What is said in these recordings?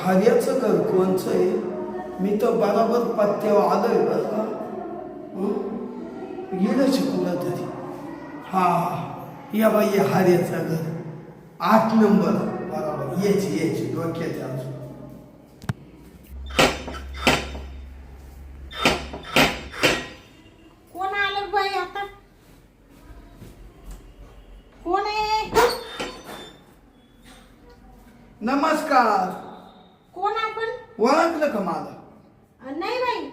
हर्याचं घर कोणचं आहे? मी तर बरोबर पत्त्यावर आलोय बरं का. गेलं शिकवलं तरी. हा या बाई हर्याचं घर 8 नंबर बरोबर. यायची डोक्याच्या अजून. कोण आलं बाई आता? कोण आहे? नमस्कार. कोण आपण? ओळखलं का मला? नाही बाई.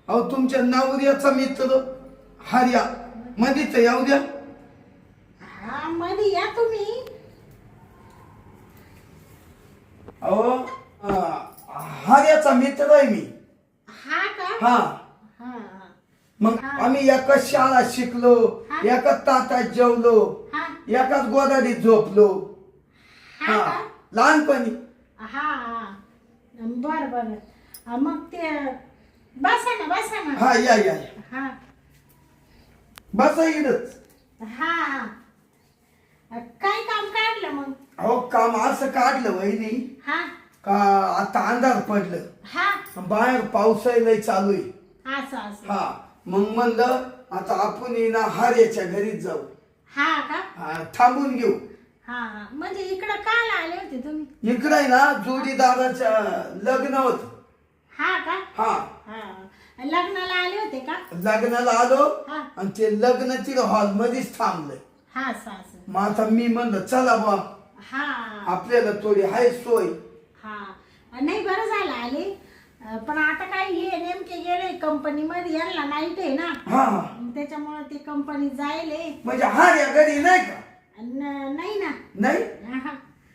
अहो तुमच्या नवऱ्याचा मित्र हर्या. मधीच येऊ द्या. हा मध्ये या तुम्ही. अहो हर्याचा मित्र आहे मी. हा का? हा हा मग आम्ही एकाच शाळा शिकलो, एकाच ताटात जेवलो, हा एकाच गोदाडीत झोपलो. हा हा का? लहानपणी. हा बर बर. मग ते बसा ना. हा या हा बसा इकडंच. हा काय काम काढलं मग? अहो काम असं काढलं वहिनी हा का आता अंधार पडलं, हा बाहेर पावसाही लय चालू आहे. असं हा मग म्हणलं आता आपण ना हर्याच्या घरीच जाऊ. हा का? थांबून घेऊ. हा म्हणजे इकडं काल आले होते तुम्ही? इकडे आहे ना जोडीदाराच्या लग्न होत. हा का? हा हा लग्नाला आले होते का? लग्नाला आलो हा आणि ते लग्न तिथं हॉल मध्येच थांबलंय. हा असं मग आता मी म्हणलं चला बा हा आपल्याला थोडी हाय सोय. हा नाही बरं झालं आले. पण आता काय हे नेमके गेले कंपनीमध्ये, यांना नाईट आहे ना, हा त्याच्यामुळे ते कंपनी जायले. म्हणजे हर्या घरी नाही का? नाही ना. नाही. हा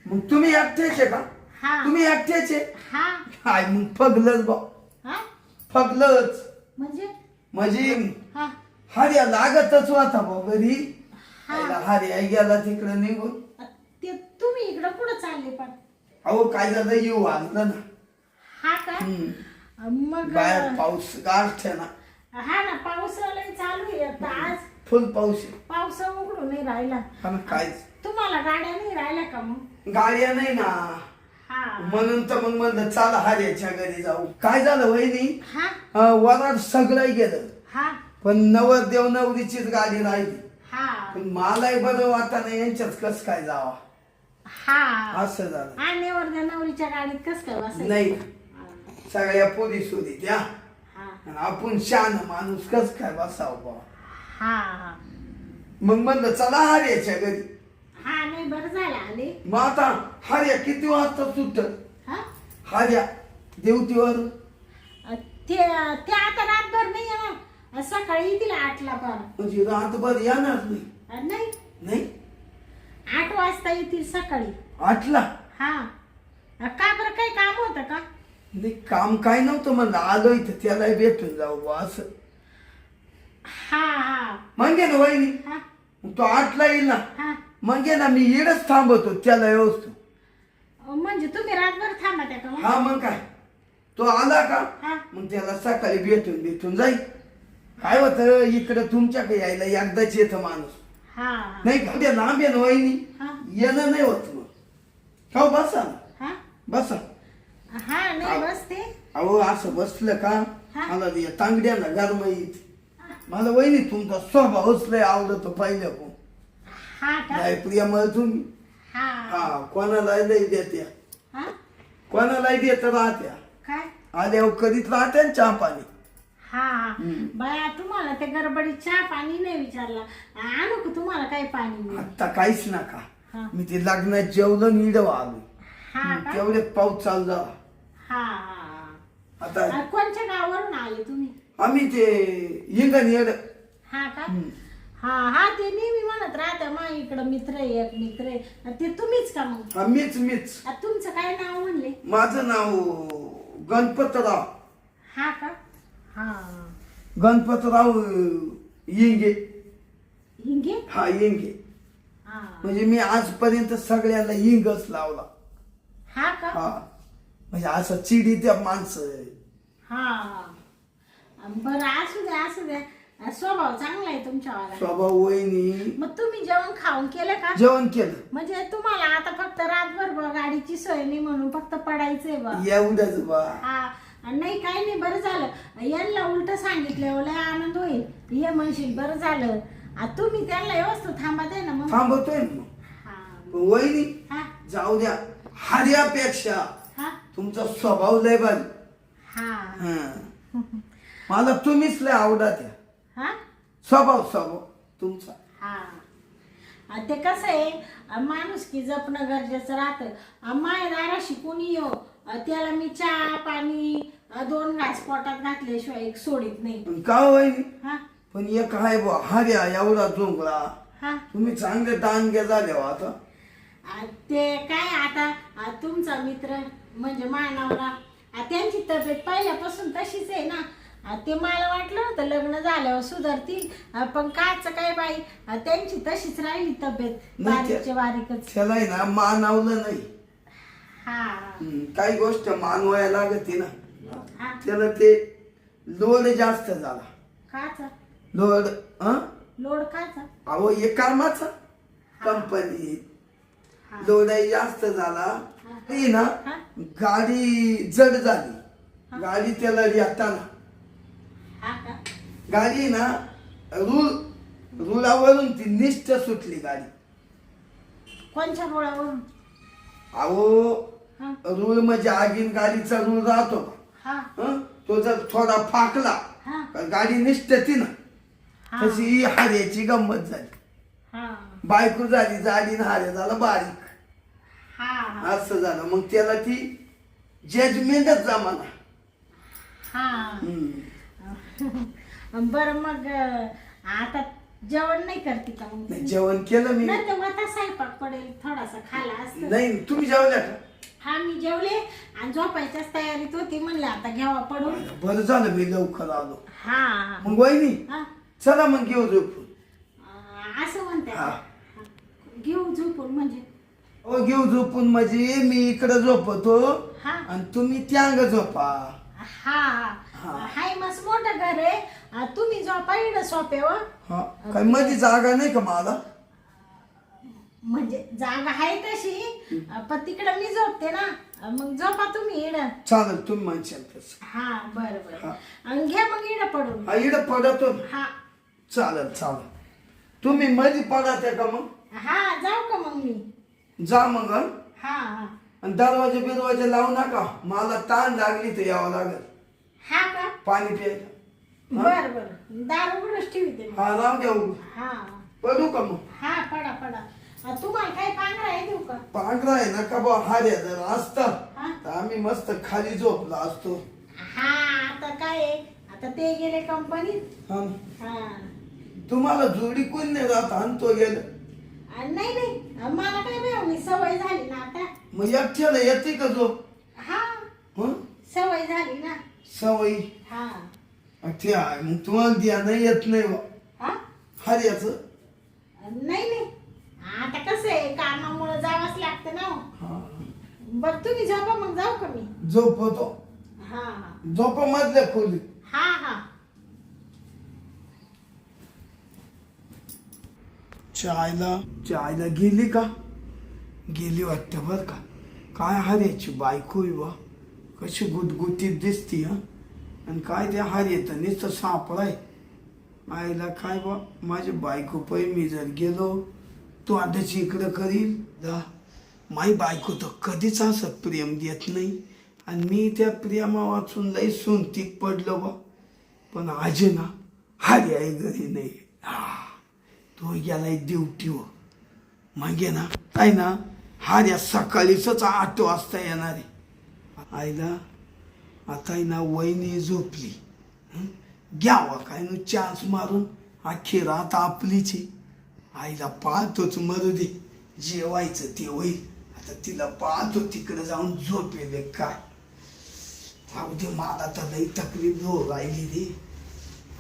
मग तुम्ही एकटेचे का? हा तुम्ही एकटेचे? हा हाय मग फगलच बा. हा फगलच म्हणजे हा हर्या लागतच होता बा घरी. हा. हर्या गेला तिकडे निघून. ते तुम्ही इकडं कुठं चालले पण? अहो काय झालं येऊ आणलं ना. हा का? मग बाहेर पाऊस गारठ्या ना. हा ना पाऊस लय चालू आहे आता. आज फुल पाऊस आहे. पाऊस उघडून नाही राहिला. हा ना काय तुम्हाला गाड्या नाही राहिल्या का मग? गाड्या नाही ना, हा म्हणून तर मग म्हणलं चला हर्याच्या घरी जाऊ. काय झालं वहिनी हा वराड सगळं गेलं हा पण नवरदेव नवरीचीच गाडी राहिली. हा पण मलाही बरं वाटतं याच्यात कस काय जावा हा असं झालं. आणि वर्ध्या नवरीच्या गाडीत कस काय बसायचं? नाही सगळ्या पोरी सोरी त्या हा आणि आपण शान माणूस कस काय बसाव बा. हा मग म्हणलं चला हर्याच्या घरी. हा नाही बरं झालं आले. मग आता हर्या किती वाजता सुटत? हा हर्या देवतीवर ते आता रातभर नाही येणार, सकाळी येतील 8ला पण. म्हणजे रातभर येणार नाही. नाही नाही 8 वाजता येतील सकाळी. 8ला? हा का बरं काही काम होतं का? नाही काम काय नव्हतं म्हणलं आलो इथं त्याला भेटून जाऊ बा असं. हा म्हणजे ना वहिनी हा तो 8ला येईल ना. हा म्हणजे ना मी इडच थांबवतो त्याला व्यवस्थित. म्हणजे तुम्ही रातभर थांबा का मग? हा मग काय तो आला का हा मग त्याला सकाळी भेटून जाईल. काय होतं इकडं तुमच्याकडे यायला एकदाच येतं माणूस. हा नाही का ते लांब आहे ना वहिनी हा येणं नाही होत मग. हो बसा ना हा बसा. हा नाही बसते. अहो असं बसलं का हा. मला तांगड्या ना गरम येत. मला वहिनी तुमचा स्वभावच लय आवडतो पहिल्यापासून. हा का? लय प्रियमळ तुम्ही. हा हा कोणाला लय देत्या, हा कोणालाही देत राहत्या. काय? आल्यावर करीत राहत्या ना चहा पाणी. हा बाया तुम्हाला ते गडबडीत चहा पाणी नाही विचारला. आणू का तुम्हाला काही पाणी? आता काहीच नका. हा. मी ते लग्नात जेवलो निडव आलो. हा का? तेवढ्यात पाऊस चालू झाला. हा आता कोणत्या गावावरून आले तुम्ही? आम्ही ते इंगण येड. हा का? हा ते नेहमी म्हणत राहत्या मा इकडं मित्र आहे, एक मित्र आहे. ते तुम्हीच का मग? हा, मीच. तुमचं काय नाव म्हणले? माझं नाव गणपतराव. हा का? हा गणपतराव येंगे. हिंगे? हा येंगे. हा म्हणजे मी आजपर्यंत सगळ्यांना हिंगच लावला. हा का? हा म्हणजे असं चिडी त्या माणसं. हा बरं असू द्या स्वभाव चांगला आहे तुमच्यावाला. स्वभाव वहिनी. मग तुम्ही जेवण खाऊन केलं का? जेवण केलं. म्हणजे तुम्हाला आता फक्त रातभर गाडीची सोय नाही म्हणून फक्त पडायचंय बा. एवढंच बा. हा नाही काही नाही, बरं झालं यांना उलट सांगितलं, लय आनंद होईल. हे म्हणशील बरं झालं तुम्ही त्यांना व्यवस्थित थांबा दे ना. मग थांबवतोय ना मग. वहिनी हा जाऊ द्या, हार्यापेक्षा हा तुमचा स्वभाव लय भारी. हा मला तुम्हीच लय आवडत. हा स्वभाव तुमचा. हा ते कसं आहे, माणूस की जपणं गरजेचं राहतं. मायदाराशी कोणी येऊ त्याला मी चहा पाणी 2 घास पोटात घातल्याशिवाय एक सोडित नाही. पण का वहिनी, हा पण एक आहे बा हार्या एवढा जोंगळा. हा तुम्ही चांगले दानगे झाले हो आता. ते काय आता तुमचा मित्र म्हणजे मानवला त्यांची तब्येत पहिल्यापासून तशीच आहे ना. ते मला वाटलं होतं लग्न झाल्यावर सुधारतील, पण काच काय बाई त्यांची तशीच राहिली तब्येत, बारीकच्या बारीकच. त्याला आहे ना मानवलं नाही. हा काही गोष्ट मानवायला लागते ना. हा त्याला ते लोड जास्त झाला. काचा लोड. लोड काचा? अहो हे कामाचा कंपनी लोडाई जास्त झाला. ती ना गाडी जड झाली. गाडी त्याला येताना हा का? गाडी ना रुळावरून ती निष्ठ सुटली गाडी. कोणच्या मुळावरून? अहो हा रूळ म्हणजे आगीन गाडीचा रूळ राहतो. हा तो जर थोडा फाकला हा गाडी निष्ठती ना. हा तशी हार्याची गंमत झाली. हा बायको झाली जाडी न हार्या झाला बारीक. हा असं झालं. मग त्याला ती जजमेंटच जमाना. हा बरं मग आता जेवण नाही करते का मग? नाही, जेवण केलं मी. नाही तर आता स्वयंपाक पडेल थोडासा खाला असतं. नाही तुम्ही जेवल्या का? हा मी जेवले आणि झोपायच्याच तयारीत होती, म्हणले आता घ्यावा पडून. बरं झालं मी लवकर आलो. हा मग वहिनी हा चला मग घेऊ झोपून. असं म्हणते हा. घेऊ झोपून म्हणजे? ओ घेऊ झोपून म्हणजे मी इकडे झोपतो हा आणि तुम्ही त्यांग झोपा. हा हाय मस्त मोठं घर आहे, तुम्ही झोपा इकडं सोप्यावर. हा काय मध्ये जागा नाही का मला? म्हणजे जागा आहे तशी, पण तिकडं मी झोपते ना, मग झोपा तुम्ही इकडं. चालेल तुम्ही म्हणशाल तसं. हा बरं हा. बरं आणि घ्या मग इकडं पडून. हा इकडं पडतो ना. हा चालेल तुम्ही मध्ये पडा का मग? हा जाऊ का मग मी? जा मग. हा हा आणि दरवाजे बिरवाजे लावू नका, मला ताण लागली तर यावं लागेल हा का? पाणी प्यायला. बर बर दार उघडच ठेवते मी. हा राहू द्या उघडं. हा पडू का मग? हा पडा तुम्हाला काही पांढरा आहे देऊ का? पांढरा आहे ना का बा हार्या जर असता हा तर आम्ही मस्त खाली झोपला असतो. हा आता काय आहे, आता ते गेले कंपनीत. हा हा तुम्हाला जोडी कोण नाही राहत आणि तो गेलं. नाही मला काय मिळाली, सवय झाली ना आता. मग एकट्याला येते का झोप? हा हं? सवय झाली ना. सवयी हा ते आहे. मग तुम्हाला द्या नाही येत नाही बा हा हार्याच. नाही आता कसं आहे, कामामुळे जावंच लागतं ना. हा बर तुम्ही झोपा मग जाऊ का मी? झोपतो. हा झोपा मधल्या खोली. हा हा चायला गेली का? गेली वाटतं बर का. काय हार्याची बायको आहे बा, कशी गुटगुटीत दिसती. हा आणि काय ते हार्यात नुसतं सापळाय. आईला काय बा माझी बायको पै मी जर गेलो तो आताची इकडं करील जा. माई बायको तर कधीच असं प्रेम देत नाही आणि मी त्या प्रेमा वाचून लई सोनतीक पडलो बा. पण आज ना हार्या आहे घरी नाही. तो गेलाय ड्युटीवर. मग ना काय ना हार्या सकाळीच 8 वाजता येणार आहे. आईला आता ना वहिनी झोपली. घ्यावा काय ना चान्स मारून अख्खी रात आपलीच आहे. आईला पाहतोच मरू दे, जेवायचं ते होईल. आता तिला पाहतो तिकडे जाऊन झोपेले काय. जाऊ दे, मला तर लई तकलीफ हो राहिली रे.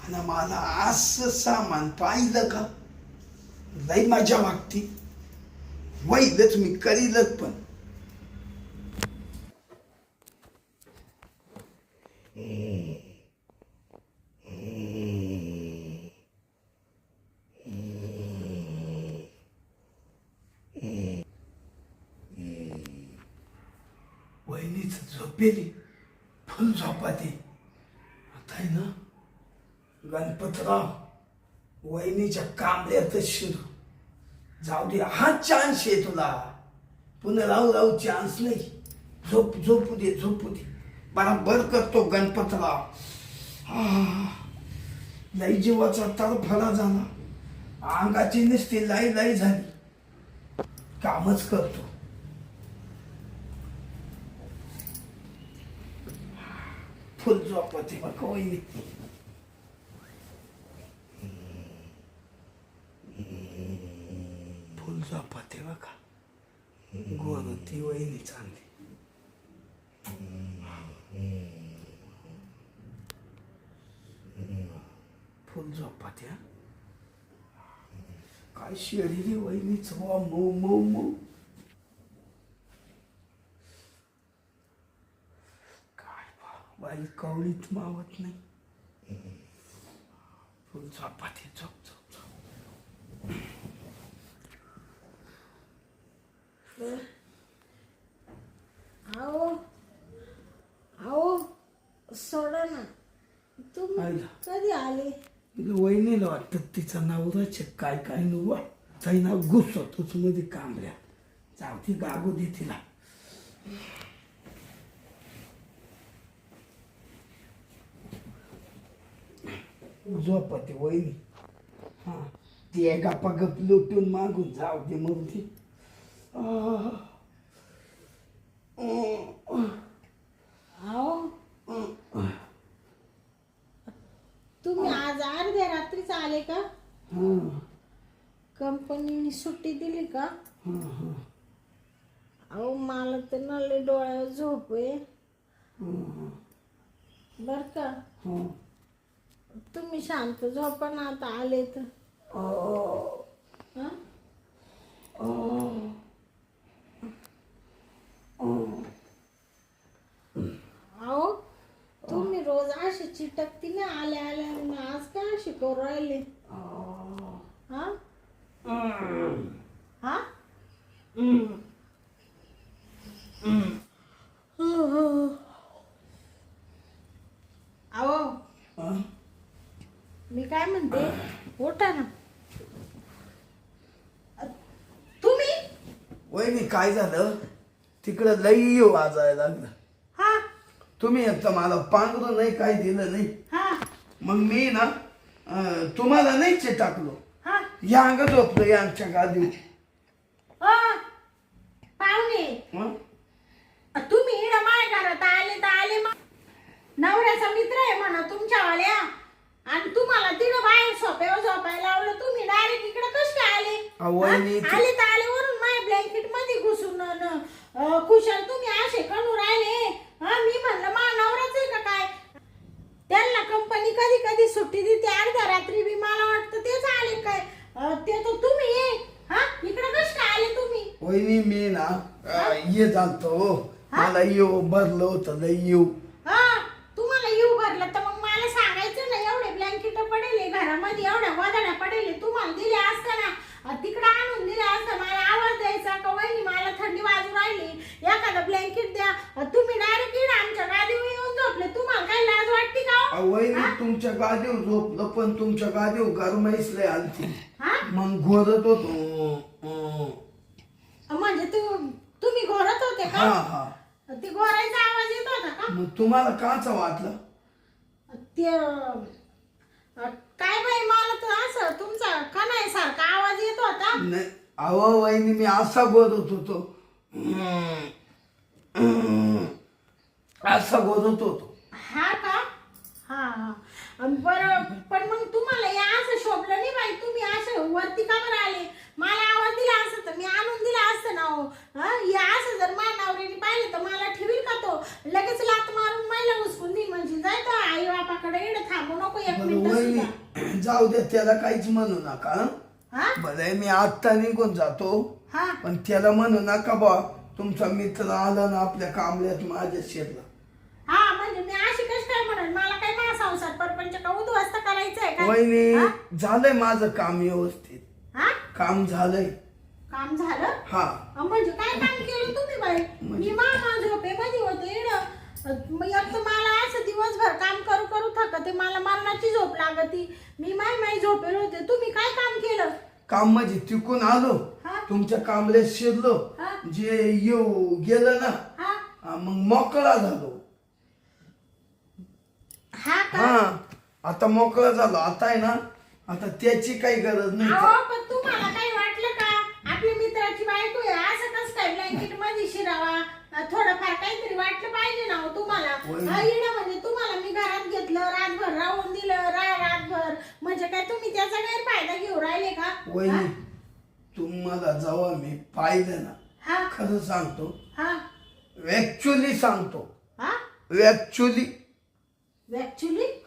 आणि मला असं सामान पाहिलं का लई मजा वाटते. वैलच मी करीलच. पण झोपेली फुल झोपाते. आता आहे ना गणपतराव वहिनीच्या कांबऱ्यातच शिरू. जाऊ दे, हा चान्स आहे तुला. पुन्हा राहू राहू चान्स नाही. झोपू दे. बराबर करतो गणपतराव. लई जीवाचा तडफडा झाला. अंगाची नुसती लाई झाली. कामच करतो. फुल झोपते बघ वहिनी. फुल झोपते बघा. गोर ती वहिनी चांगली. फुल झोपते. काय शरीर वहिनीच मऊ. बाई कवळीत मावत नाही. फुल झोपाते. झोप. आओ सोडा ना. तुम्ही आयला. कधी आले? वहिनीला वाटत तिचा नवराचे काय नुवा ना घुसतोच मध्ये कांबऱ्या. जाऊ ती गागू दे तिला. झोपते वहिनी. हा ती एका गप लुटून मागून जाऊ दे मग ती. आओ तुम्ही आज अर्ध्या रात्रीच आले का? कंपनीने सुट्टी दिली का? अहो मला तर नले डोळ्यावर झोप आहे बर का. तुम्ही शांत झोपा ना आता आले तर. अहो तुम्ही रोज अशी चिटकती ना आल्या आज काय अशी करू राहिले? हा हा अहो मी काय म्हणते, उठा ना तुम्ही. वहिनी काय झालं तिकडं लई वाजायला लागलं. हा तुम्ही एकदा मला पांघरून नाही काय दिलं नाही. हा मग मी ना तुम्हाला नाही चिटाकलो. हा या अंग झोपलो या आमच्या गादी. पाहुणे तुम्ही इकडे माझ्या घरात आले तर आले. मग नवऱ्याचा मित्र आहे म्हणा तुमच्यावाल्या आणि तुम्हाला तिकडं बाहेर सोप्यावर झोपायला लावलं. तुम्ही डायरेक्ट इकडे कसे काय आले? आले तर आले वरून माझ्या ब्लँकेट मध्ये घुसून खुशाल तुम्ही असे कणू राहिले. मी म्हणलं मा नवराच आहे का काय? त्यांना कंपनी कधी सुट्टी देते अर्ध्या रात्री बी. मला वाटतं तेच आले काय. ते तर तुम्ही इकडे कसे काय आले तुम्ही? वहिनी मी ना ये जातो. मला येऊ भरलं होतं लई येऊ. तुम्हाला येऊ भरलं तर मग मला सांगायचं ना. एवढे ब्लँकेट पडेले घरामध्ये, एवढ्या गोधड्या पडेले, तुम्हाला दिले असताना तिकडे आणून दिले असतं. मला आवाज द्यायचा का वहिनी मला थंडी वाजू राहिली एखादं ब्लँकेट द्या. तुम्ही डायरेक्ट इकडे आमच्या गादीवर येऊन झोपले. तुम्हाला काय लाज वाटते का? वहिनी तुमच्या गादीवर झोपलं पण तुमच्या गादीवर गरमाईच लय आलती. मग घोरत होतो. म्हणजे तुम्ही घोरत होते का? हा ते घोरायचा आवाज येत होता का? मग तुम्हाला काच वाटलं? ते काय बाई मला तर असं तुमचा कणाय सारखा आवाज येत होता. नाही अहो वहिनी मी असा बोलत होतो. असा बोलत होतो. हा का? हा बरं. पण मग तुम्हाला या असं शोभलं नाही बाई. तुम्ही असं वरती का बरं आले? मला आवाज दिला असतं तर मी आणून दिला असतं ना. हो या असं जर माझ्या नवऱ्याने पाहिलं तर मला ठेवील का तो? लगेच लात मारून महिला उचकून देईल. म्हणजे जाय तर आई बापाकडे येणं थांबू नको एक मिनिट. जाऊ दे त्याला काहीच म्हणू नका. बरं मी आत्ता निघून जातो. पण त्याला म्हणू नका बा तुमचा मित्र आला ना आपल्या कांबळ्यात माझ्या शिरला. म्हणजे मी अशी कशी काय म्हणून? मला काय माझा संसार परपंच का उद्ध्वस्त करायचंय का? वहिनी झालंय माझं काम व्यवस्थित. काम झालंय. काम झालं? हा म्हणजे काय काम केलं तुम्ही बाई? मी मामा झोपेमध्ये होते मग एक तर मला असं दिवसभर काम करू करू थकते, मला मरणाची झोप लागती, मी माई झोपेल होते. तुम्ही काय काम केलं? काम म्हणजे तिकून आलो, हा? तुमच्या कामले शिरलो, हा? जे येऊ गेलं ना, हा? मग मोकळा झालो. हा का? हा, आता मोकळा झालो. आता आहे ना, आता त्याची काही गरज नाही. अहो, पण तुम्हाला काही वाटलं का आपल्या मित्राची बायको आहे असं कसं काय ब्लँकेट मध्ये शिरावा? थोडंफार काहीतरी वाटलं पाहिजे ना हो तुम्हाला. येणं म्हणजे तुम्हाला मी घरात घेतलं, रातभर राहून दिलं, रातभर म्हणजे काय तुम्ही त्याचा गैरफायदा घेऊ राहिले का? वहिनी, तुम्हाला जेव्हा मी पाहिलं ना, हा? खरं सांगतो, हा? ऍक्च्युली सांगतो, हा? ऍक्च्युली,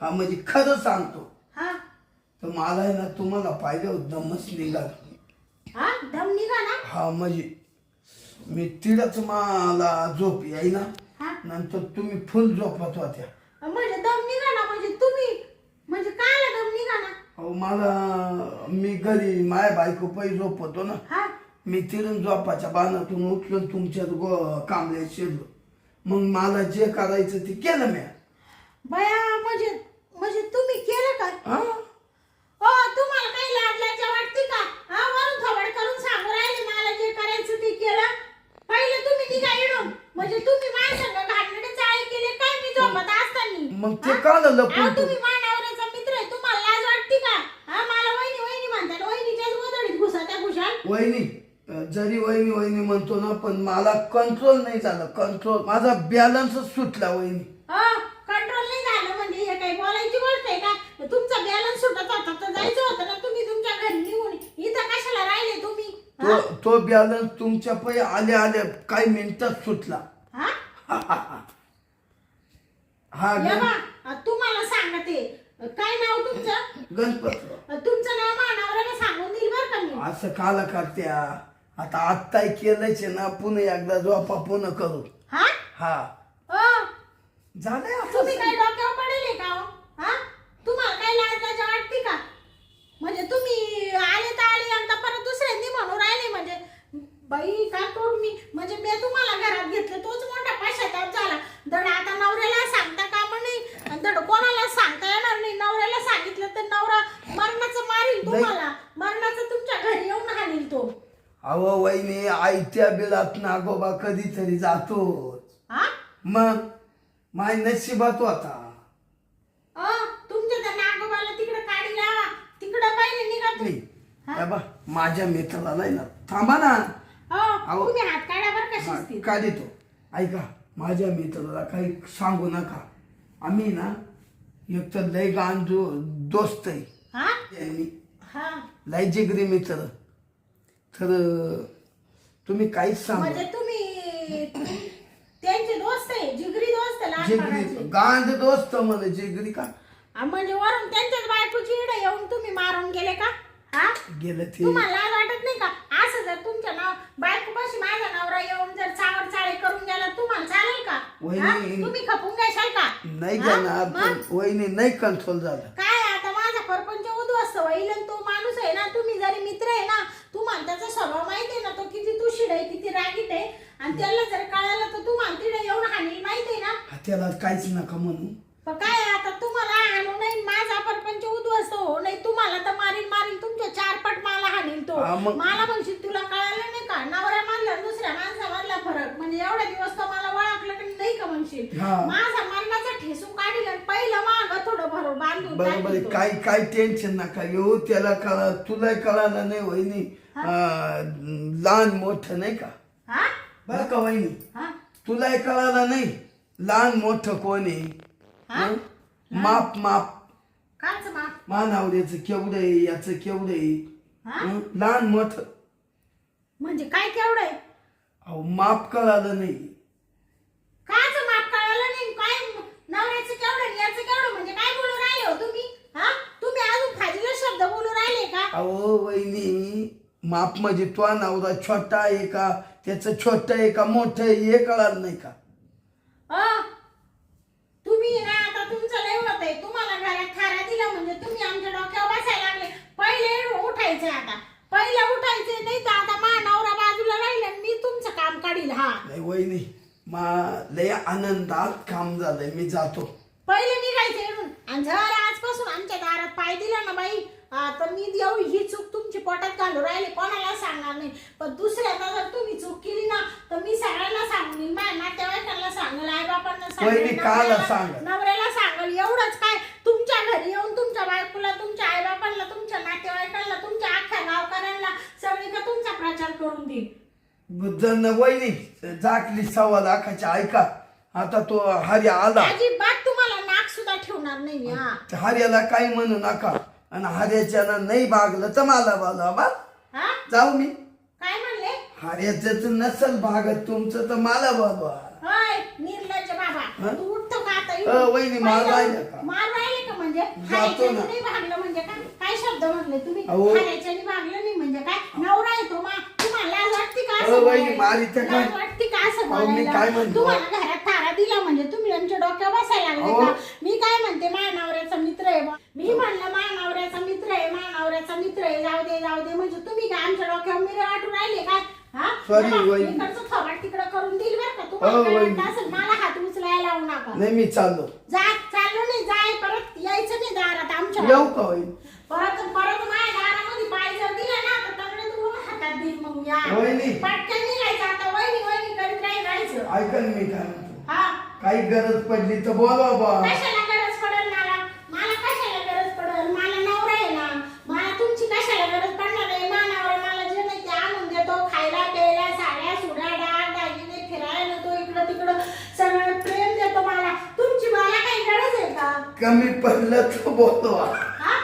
हा म्हणजे खरं सांगतो, हा? तर मला आहे ना तुम्हाला पाहिलं दमच निघाला. हा? दम निघा ना? हा म्हणजे मी तिडच मला झोप येईना, हा? नंतर तुम्ही फुल झोपत होत्या. म्हणजे दम निघा ना म्हणजे तुम्ही म्हणजे काय दम निघा ना? अहो मला, मी घरी माया बायको पै झोपतो ना, हा? मी तिरून झोपाच्या बाणातून उठलो, तुमच्या कांबळे शिरलो. मग मला जे करायचं ते केलं मी. बया म्हणजे म्हणजे तुम्ही केलं का? हा? हो, तुम्हाला काही लाज लाजा वाटते का? हा, वरून थोबड करून सांगू राहिले मला जे करायचं ते केलं. पहिले तुम्ही निघा इडून. म्हणजे तुम्ही माझ्या संग घाणेरडे चाळे केले काय मी झोपत असताना? मग ते का अहो, लपून? तुम्ही मानावऱ्याचा मित्र आहे, तुम्हाला लाज वाटते का? हा, मला वहिनी वहिनी म्हणतात, वहिनीच्याच गोधडीत घुसा त्या घुशाल. वहिनी, जरी वहिनी वहिनी म्हणतो ना, पण मला कंट्रोल नाही झालं. कंट्रोल, माझा बॅलन्सच सुटला वहिनी. कंट्रोल नाही झालं म्हणजे हे काही बोलायची गोष्ट आहे का? तुमचा बॅलन्स सुटत होता तर जायचं होतं ना तुम्ही तुमच्या घरी निघून. इथं कशाला राहिले तुम्ही? तो बॅलन्स तुमच्या पै आल्या आल्या काही मिनिटात सुटला. हा? हा ये बा, तुम्हाला सांगते, काय नाव तुमचं? गणपतराव. तुमचं नाव मानावऱ्याला सांगून देईल बरं का मी. असं काला करत्या? आता आत्ताही केलंच ना, पुन्हा एकदा झोपा पुन्हा करू. हा? हा ओ, झालंय तुम्ही आता. काय डोक्यावर पडेल का हो? हा? तुम्हाला काय लाज लाजा वाटते का? म्हणजे तुम्ही आले तर आले, एकदा परत दुसऱ्यांनी म्हणून राहिले म्हणजे बाई काय करू मी? म्हणजे मी तुम्हाला घरात घेतलं तोच मोठा पश्चाताप झाला. धड आता नवऱ्याला सांगता कामा नाही, आणि धड कोणाला सांगता येणार नाही. नवऱ्याला सांगितलं तर नवरा मरणाचं मारील तुम्हाला, मरणाचं तुमच्या घरी येऊन हाणील तो. अहो वहिनी, आयत्या बिलात नागोबा कधीतरी जातो. हा? मग माय नशिबात होता. तुमच्या त्या नागोबाला तिकडे काढी लावा, तिकडे पहिले निघा तुम्ही. नाही बा, माझ्या मित्राला नाही ना, थांबा ना. हो, तुम्ही हात काढा बरं का शिस्तीत. का देतो? ऐका, माझ्या मित्राला काही सांगू नका. आम्ही ना एक तर लय गाण दोस्त आहे. हा? यांनी हा. लय जिगरी मित्र. तर तुम्ही काहीच सांगू. म्हणजे तुम्ही त्यांचे दोस्त आहे, जिगरी दोस्त आहे जिगरी लहानपणाचे. गांध दोस्त म्हणे, जिगरी का? म्हणजे वरून त्यांच्याच बायकोची इडे येऊन तुम्ही मारून गेले का? हा? गेलं ते. तुम्हाला लाज वाटत नाही का? असं जर तुमच्या नाव बायकोपाशी माझा नवरा येऊन जर चावड चाळे करून गेला तुम्हाला चालेल का? हा? तुम्ही खपून घेशाल का? नाही घेणार, पण वहिनी नाही कंट्रोल झालं. काय आता माझा परपंच उद्ध्वस्त होईल आणि तो माणूस आहे ना, तुम्ही जरी मित्र आहे ना, तुम्हाला त्याचा स्वभाव माहिती आहे ना, तो किती तुशीड आहे, किती रागीट आहे, आणि त्याला जर कळालं तर तुम्हाला तिथे येऊन हाणील माहिती आहे ना. त्याला काहीच नका म्हणू. पण काय आता तुम्हाला हाणू नाही, माझा परपंच उद्ध्वस्त हो नाही, तुम्हाला तर मारील मारील, तुमच्या चारपट मला हाणील तो. मला म्हणशील तुला कळालं नाही का नवऱ्या मारला दुसऱ्या माणसामधला फरक, म्हणजे एवढ्या दिवस तो मला ओळखलं की नाही का म्हणशील. माझा मरणाचा ठेसून काढील आणि पहिलं माग थोडं भरून बांधून बरोबर. काही टेन्शन नका घेऊ. त्याला कळा, तुला कळालं नाही वहिनी. लहान मोठं नाही का? हा? बरं का वहिनी, हा? तुला कळालं नाही लहान मोठं कोण आहे? माप माप काच माप? मानावऱ्याचं केवढं आहे, याचं केवढं आहे, लहान मोठं म्हणजे काय केवढं आहे? अहो माप कळालं नाही. काच माप कळालं नाही? काय नवऱ्याचं केवढं आणि याचं केवढं म्हणजे काय बोलू राहिले हो तुम्ही? हा? तुम्ही अजून फाजीले शब्द बोलू राहिले का? अहो वहिनी, माप म्हणजे तो नवरा छोटा आहे का, त्याचं छोटं आहे का मोठं आहे हे कळालं नाही का? तुम्ही ना आता तुमचं लय होत आहे. तुम्हाला घरात थारा दिला म्हणजे तुम्ही आमच्या डोक्यावर बसायला लागले. पहिले उठायचे, आता पहिलं उठायचे, नाही तर आता मा नवरा बाजूला राहिला मी तुमचं काम काढील. हा नाही वहिनी, लय आनंदात काम झालंय, मी जातो. पहिले निघायचं इकडून. आणि जर आजपासून आमच्या दारात पाय दिला ना बाई, तर मी देऊ ही चूक तुमची पोटात घालू राहिली, कोणाला सांगणार नाही. पण दुसऱ्यांदा जर तुम्ही चूक केली ना तर मी सगळ्यांना सांगेन, माझ्या नातेवाईकांना सांगेल, आई बापांना वहिनी काला सांग, नवऱ्याला सांगेल. एवढंच काय, तुमच्या घरी येऊन तुमच्या बायकोला, तुमच्या आई बापांना, तुमच्या नातेवाईकांना, तुमच्या अख्ख्या गावकऱ्यांना सगळीकडे तुमचा प्रचार करून देईल. जण वहिनी जाकली 1.25 लाखाची, ऐका आता तो हरी आला, अजिबात तुम्हाला नाक सुद्धा ठेवणार नाही मी. हा हर्याला काही म्हणू नका, आणि हर्याच्या नाही भागलं तर मला बोलवा. हा जाऊ मी. काय म्हणले? हर्याचं नसल भागत तुमचं तर मला बोलवा. होय निर्लज्ज बाबा, तू उठतो का आता? वहिनी मार राहिले का? मार राहिले का म्हणजे? जातो ना. नाही भागलं म्हणजे काय? काय शब्द म्हटले तुम्ही? अहो. हारायच्याने भागलं नाही म्हणजे काय? नवरा आहे तो तुम्हाला लाज वाटते का असं वहिनी बोलायला? मारी तर काय? लाज वाटते का असं अहो, मी काय बोलायला? म्हणतो? तुम्हाला घरात थारा दिला म्हणजे तुम्ही आमच्या डोक्यावर बसायला लागले अहो. का? मी काय म्हणते, माझ्या नवऱ्याचा मित्र आहे बा. मी म्हणलं माझ्या नवऱ्याचा मित्र आहे, माझ्या नवऱ्याचा मित्र आहे, जाऊ दे म्हणजे तुम्ही काय आमच्या डोक्यावर मिरे वाटून राहिले काय? हा Sorry, बाबा, वहिनी. इकडचं थोबाड तिकडं करून देईल बरं का? तुम्हाला काय वहिनी. वाटतं असेल, मला हात उचलायला लावू नका. नाही मी चाललो. चाललो नाही, जाय परत यायचं नाही दारात आमच्या. येऊ का वहिनी? परत माझ्या दारामध्ये पाय जर दिला ना तर तगडे तुला हातात देईल मग. या वहिनी. पटकन निघायचं आता. वहिनी करीत राहायचं. ऐका ना, मी काय म्हणतो, हा काही गरज पडली तर बोलवा बा. कशाला गरज पडेल मला कशाला गरज पडेल? मला नवरा आहे ना, मला तुमची कशाला गरज पडणार आहे? माझा नवरा मला जे नाही ते आणून देतो, खायला प्यायला, साड्या सुड्या डाग दागिने, फिरायला नेतो इकडं तिकडं, सगळं प्रेम देतो मला. तुमची मला काही गरज आहे का? कमी पडलं तर बोलवा. हा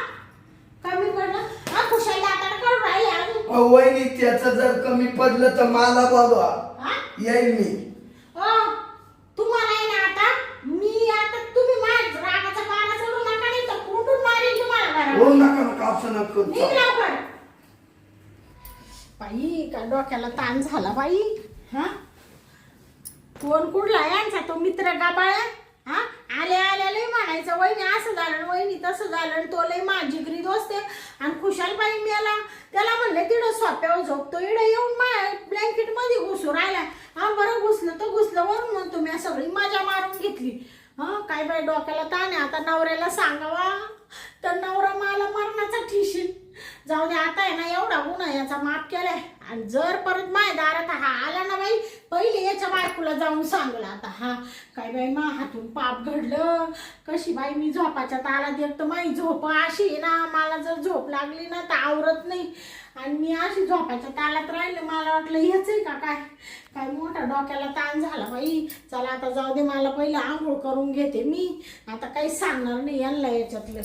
कमी पडलं? हा कुशाला आता करून राहिले अजून. वहिनी त्याचं जर कमी पडलं तर मला बोलवा, हा येईल मी. तुम्हाला आहे ना आता, मी आता तुम्ही माझ्या रागाचा पारा सोडू नका, नाही तर कुठून मारेल तुम्हाला घरात. हो नका असं नको. निघ लवकर. बाई का डोक्याला ताण झाला बाई. हा कोण कुठला यांचा तो मित्र गाबाळ्या? हा आल्या लय म्हणायचं वहिनी असं झालं, वहिनी तसं झालं, तो लय माझी जिगरी दोस्त आहे. आणि खुशाल बाई मेला, त्याला म्हणले तिथं सोप्यावर झोपतो, इडं येऊन माझ्या ब्लँकेट मध्ये घुसू राहिला. हा बरं घुसलं तर घुसलं, वरून म्हणतो मी सगळी मजा मारून घेतली. हा काय बाई डोक्याला ताण आहे. आता नवऱ्याला सांगावा तर नवरा मला मरणाचा ठिशील. जाऊ दे आता आहे ना, एवढा गुन्हा याचा माफ केलाय. आणि जर परत माझ्या दारात हा आला ना बाई, पहिले याच्या बायकोला जाऊन सांगला. आता हा काय बाई मा हातून पाप घडलं. कशी बाई मी झोपाच्या तालात एकतर माझी झोप अशी आहे ना, मला जर झोप लागली ना तर आवरत नाही. आणि मी अशी झोपाच्या तालात राहिले, मला वाटलं हेच आहे का काय? काय मोठा डोक्याला ताण झाला बाई. चला आता जाऊ दे, मला पहिलं आंघोळ करून घेते मी. आता काही सांगणार नाही यांना याच्यातलं.